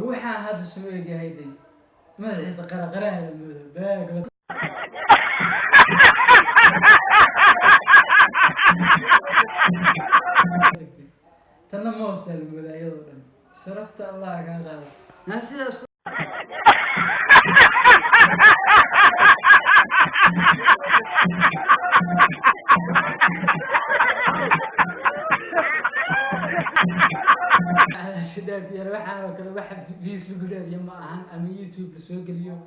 waxaan hadda soo eegahay day madaxiisa qaraqaraha la moodo baag tanna moos baa la moodaa iyadoo dhan sharafta allah kaa qaado naa sidaas شداب يا روحان وكذا واحد فيس بيقول يا ما أهان أما يوتيوب لسوق اليوم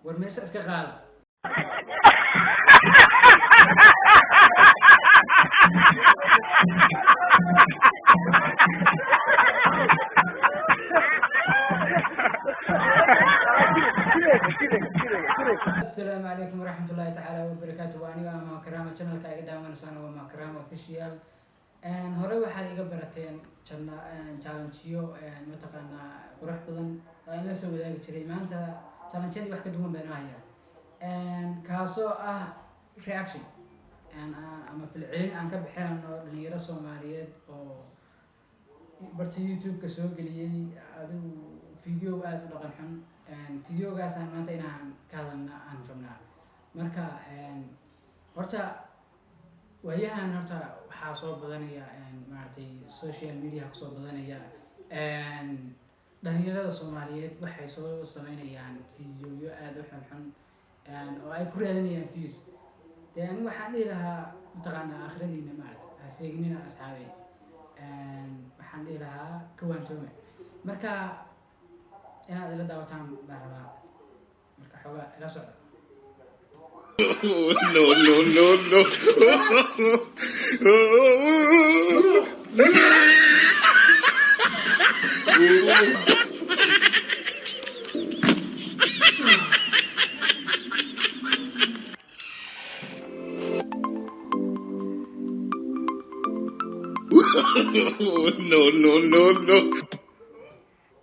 ورميس أسكا غال السلام عليكم ورحمة الله تعالى وبركاته وأنا ما كرامة channel كايدا دائما سوانا وما كرامة official hore waxaad iga barateen challenge-yo mataqaanaa qurux badan oo in la soo wadaagi jiray maanta challenge-yadii wax ka duwan baan hayaa kaasoo ah reaction ama filcelin aan ka bixinayno dhalinyaro Soomaaliyeed oo barta YouTube-ka soo geliyay adigu video aad u dhaqan xun videogaas aan maanta inaan ka hadalna aan rabnaa marka horta waayahan horta waxaa soo badanaya maaragtay social media ku soo badanaya dhalinyarada Soomaaliyeed waxay soo sameynayaan videoyo aad u xun oo ay ku raadinayaan views dee anigu waxaan dhihi lahaa mataqaanaa aakhiradiina maaragtay ha seegnina asxaabay waxaan dhihi lahaa ka waantoome marka inaad ila daawataan baan rabaa marka xoogaa ila socda no, no, no, no. No, no, no, no.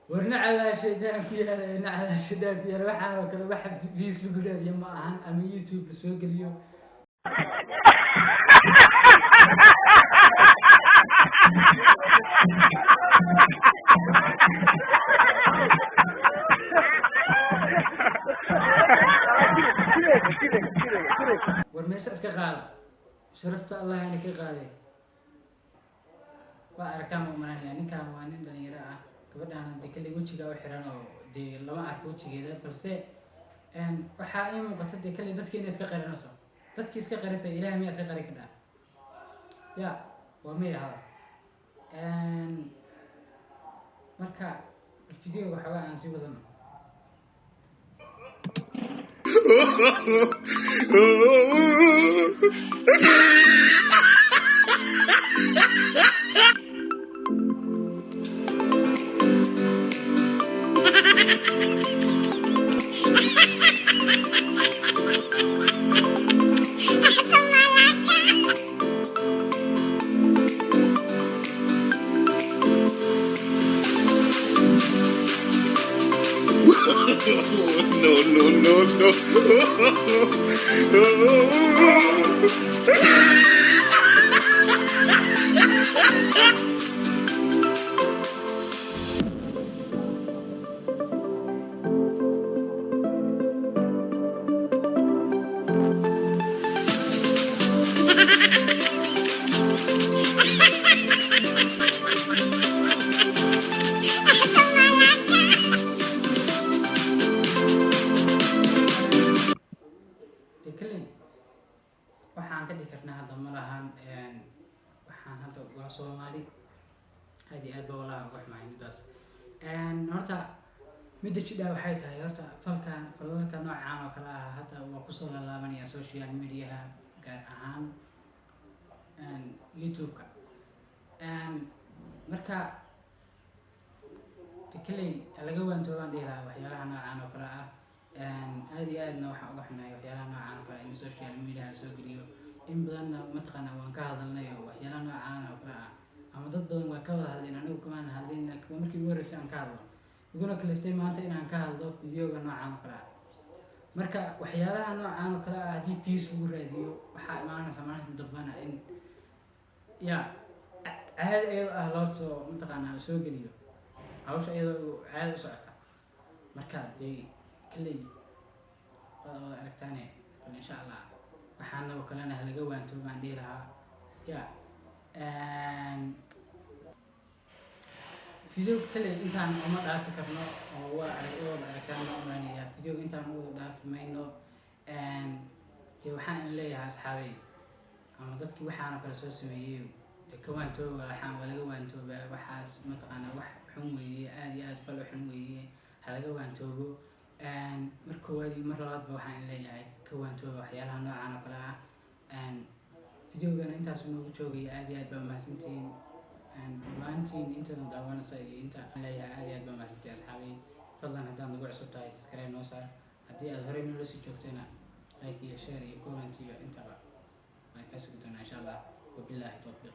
ورنا على شدان كيا على شدان كيا waxaan oo kale waxa فيس بيقول يا ما أهان أما يوتيوب لسوق اليوم ورميس أسكا قال شرفت الله يعني كي قالي وأركام مؤمنان يعني كان وانين دنيرة gabadhaan hadii kale wajiga u xiran oo dee lama arko wajigeeda balse waxa ay muuqato dee kale dadkeena iska qarinayso dadkii iska qarisay ilaahay miyaa iska qari ka dhaa ya waa maya hada marka videoga waxoogaa aan sii wadano No, no, no, no. waxaan ka dhigi karnaa hadda malahan waxaan hadda waa Soomaali hadi aad baa walaal wax maahin midaas horta midda jidha waxay tahay horta falalka noocaan oo kala ah hadda waa ku soo laabanaya social media gaar ahaan YouTube-ka marka tikilay laga waantoobaan dhihi lahaa waxyaalaha noocaan oo kala ah aad iyo aadna waxaan uga xunahay waxyaalaha noocaan oo kale in social media la soo geliyo in badanna mataqaanaa waan ka hadalnay oo waxyaalaha noocaan oo kale ah ama dad badan waa ka wada hadleen anigu kamaan hadlin laakiin markii ugu horreysay aan ka hadlo iguna kaliftay maanta inaan ka hadlo videoga noocaan oo kale ah marka waxyaalaha noocaan oo kale ah haddii views lagu raadiyo waxaa imaanaysa maalinta dambana in ya caadi iyadoo ah loo soo mataqaanaa la soo geliyo hawsha iyadoo caadi u socota marka dee kalley wada aragtaane bal insha allah waxaana oo kalena halaga waantoobo baan dhihi lahaa ya video kalley intaan uma dhaafi karno oo waa aragtaan ma oranaya video intaan ugu dhaafi mayno dee waxaan leeyahay asxaabay ama dadkii waxaan oo kale soo sameeyay dee ka waantooba waxaan waa laga waantoobaa waxaas mataqaanaa wax xun weeye aad iyo aad fal xun weeye halaga waantoobo mar koowaad iyo mar labaadba waxaan leeyahay ka waantooba waxyaalaha noocan oo kale ah videogana intaas noogu joogaya aad iyo aad baa mahadsantihiin maantiin intadan daawanaysa iyo inta leeyahay aad iyo aad baa mahadsantihiin asxaabay fadlan haddaad nagu cusub tahay subscribe noo saar haddii aad horey noola sii joogtayna like iyo share iyo comment iyo intaba waan kaa sugi doonaa insha allah wabilaahi tawfiiq